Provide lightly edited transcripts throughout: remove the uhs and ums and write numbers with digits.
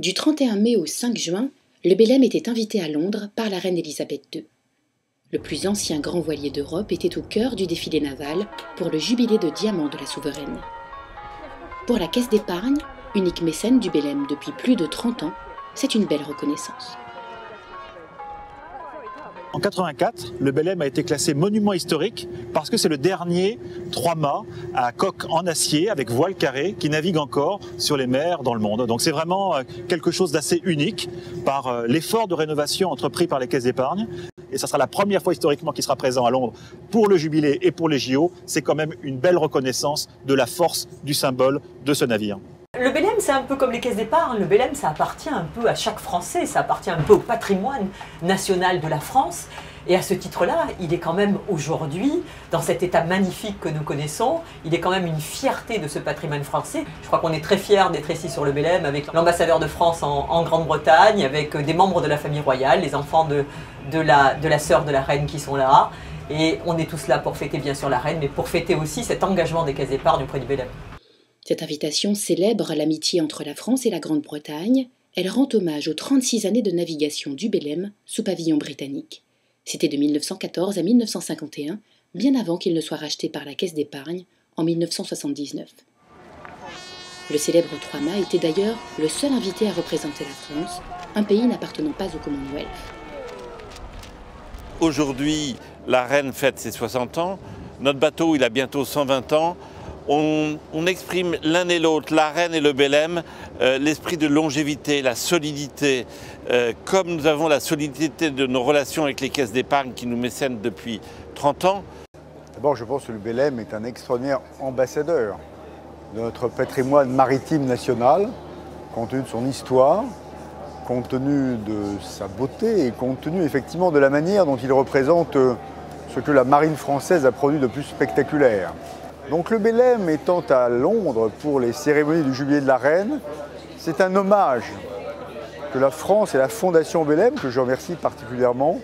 Du 31 mai au 5 juin, le Belém était invité à Londres par la reine Elisabeth II. Le plus ancien grand voilier d'Europe était au cœur du défilé naval pour le jubilé de diamant de la souveraine. Pour la Caisse d'épargne, unique mécène du Belém depuis plus de 30 ans, c'est une belle reconnaissance. En 1984, le Belém a été classé monument historique parce que c'est le dernier 3-mâts à coque en acier avec voile carré qui navigue encore sur les mers dans le monde. Donc c'est vraiment quelque chose d'assez unique par l'effort de rénovation entrepris par les caisses d'épargne. Et ça sera la première fois historiquement qu'il sera présent à Londres pour le jubilé et pour les JO. C'est quand même une belle reconnaissance de la force du symbole de ce navire. Le Belém, c'est un peu comme les caisses d'épargne. Le Belém, ça appartient un peu à chaque Français, ça appartient un peu au patrimoine national de la France. Et à ce titre-là, il est quand même aujourd'hui, dans cet état magnifique que nous connaissons, il est quand même une fierté de ce patrimoine français. Je crois qu'on est très fiers d'être ici sur le Belém avec l'ambassadeur de France en Grande-Bretagne, avec des membres de la famille royale, les enfants de la sœur de la reine qui sont là. Et on est tous là pour fêter bien sûr la reine, mais pour fêter aussi cet engagement des caisses d'épargne auprès du Belém. Cette invitation célèbre l'amitié entre la France et la Grande-Bretagne. Elle rend hommage aux 36 années de navigation du Belém sous pavillon britannique. C'était de 1914 à 1951, bien avant qu'il ne soit racheté par la Caisse d'épargne en 1979. Le célèbre 3-mâts était d'ailleurs le seul invité à représenter la France, un pays n'appartenant pas au Commonwealth. Aujourd'hui, la reine fête ses 60 ans, notre bateau il a bientôt 120 ans. On exprime l'un et l'autre, la reine et le Belém, l'esprit de longévité, la solidité. Comme nous avons la solidité de nos relations avec les caisses d'épargne qui nous mécènent depuis 30 ans. D'abord, je pense que le Belém est un extraordinaire ambassadeur de notre patrimoine maritime national, compte tenu de son histoire, compte tenu de sa beauté et compte tenu effectivement de la manière dont il représente ce que la marine française a produit de plus spectaculaire. Donc le Belém étant à Londres pour les cérémonies du jubilé de la reine, c'est un hommage que la France et la Fondation Belém, que je remercie particulièrement,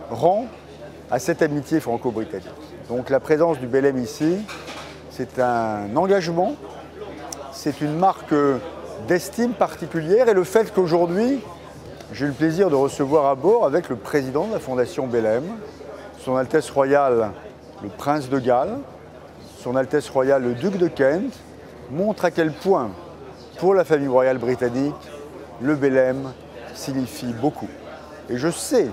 rend à cette amitié franco-britannique. Donc la présence du Belém ici, c'est un engagement, c'est une marque d'estime particulière et le fait qu'aujourd'hui, j'ai eu le plaisir de recevoir à bord avec le président de la Fondation Belém, Son Altesse Royale le Prince de Galles, Son Altesse Royale le Duc de Kent, montre à quel point, pour la famille royale britannique, le Belém signifie beaucoup. Et je sais,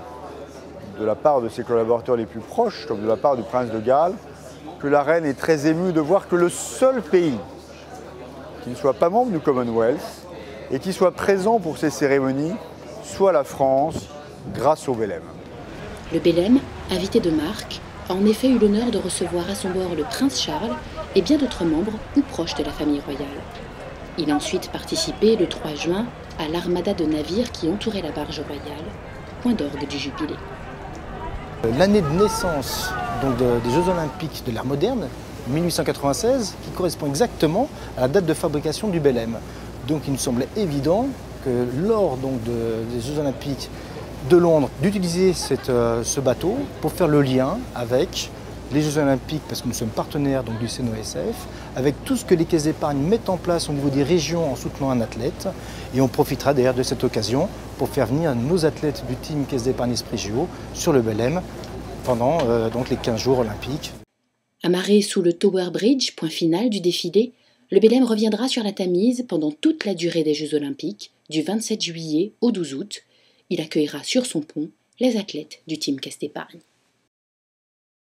de la part de ses collaborateurs les plus proches, comme de la part du Prince de Galles, que la reine est très émue de voir que le seul pays qui ne soit pas membre du Commonwealth et qui soit présent pour ces cérémonies soit la France, grâce au Belém. Le Belém, invité de marque, a en effet eu l'honneur de recevoir à son bord le prince Charles et bien d'autres membres ou proches de la famille royale. Il a ensuite participé le 3 juin à l'armada de navires qui entourait la barge royale, point d'orgue du jubilé. L'année de naissance donc des Jeux Olympiques de l'ère moderne, 1896, qui correspond exactement à la date de fabrication du Belém. Donc il nous semblait évident que lors des Jeux Olympiques de Londres, d'utiliser ce bateau pour faire le lien avec les Jeux Olympiques, parce que nous sommes partenaires donc, du CNOSF, avec tout ce que les caisses d'épargne mettent en place au niveau des régions en soutenant un athlète. Et on profitera d'ailleurs de cette occasion pour faire venir nos athlètes du team Caisse d'épargne Esprit JO sur le Belém pendant donc les 15 jours olympiques. Amarré sous le Tower Bridge, point final du défilé, le Belém reviendra sur la Tamise pendant toute la durée des Jeux Olympiques, du 27 juillet au 12 août. Il accueillera sur son pont les athlètes du team Caisse d'épargne.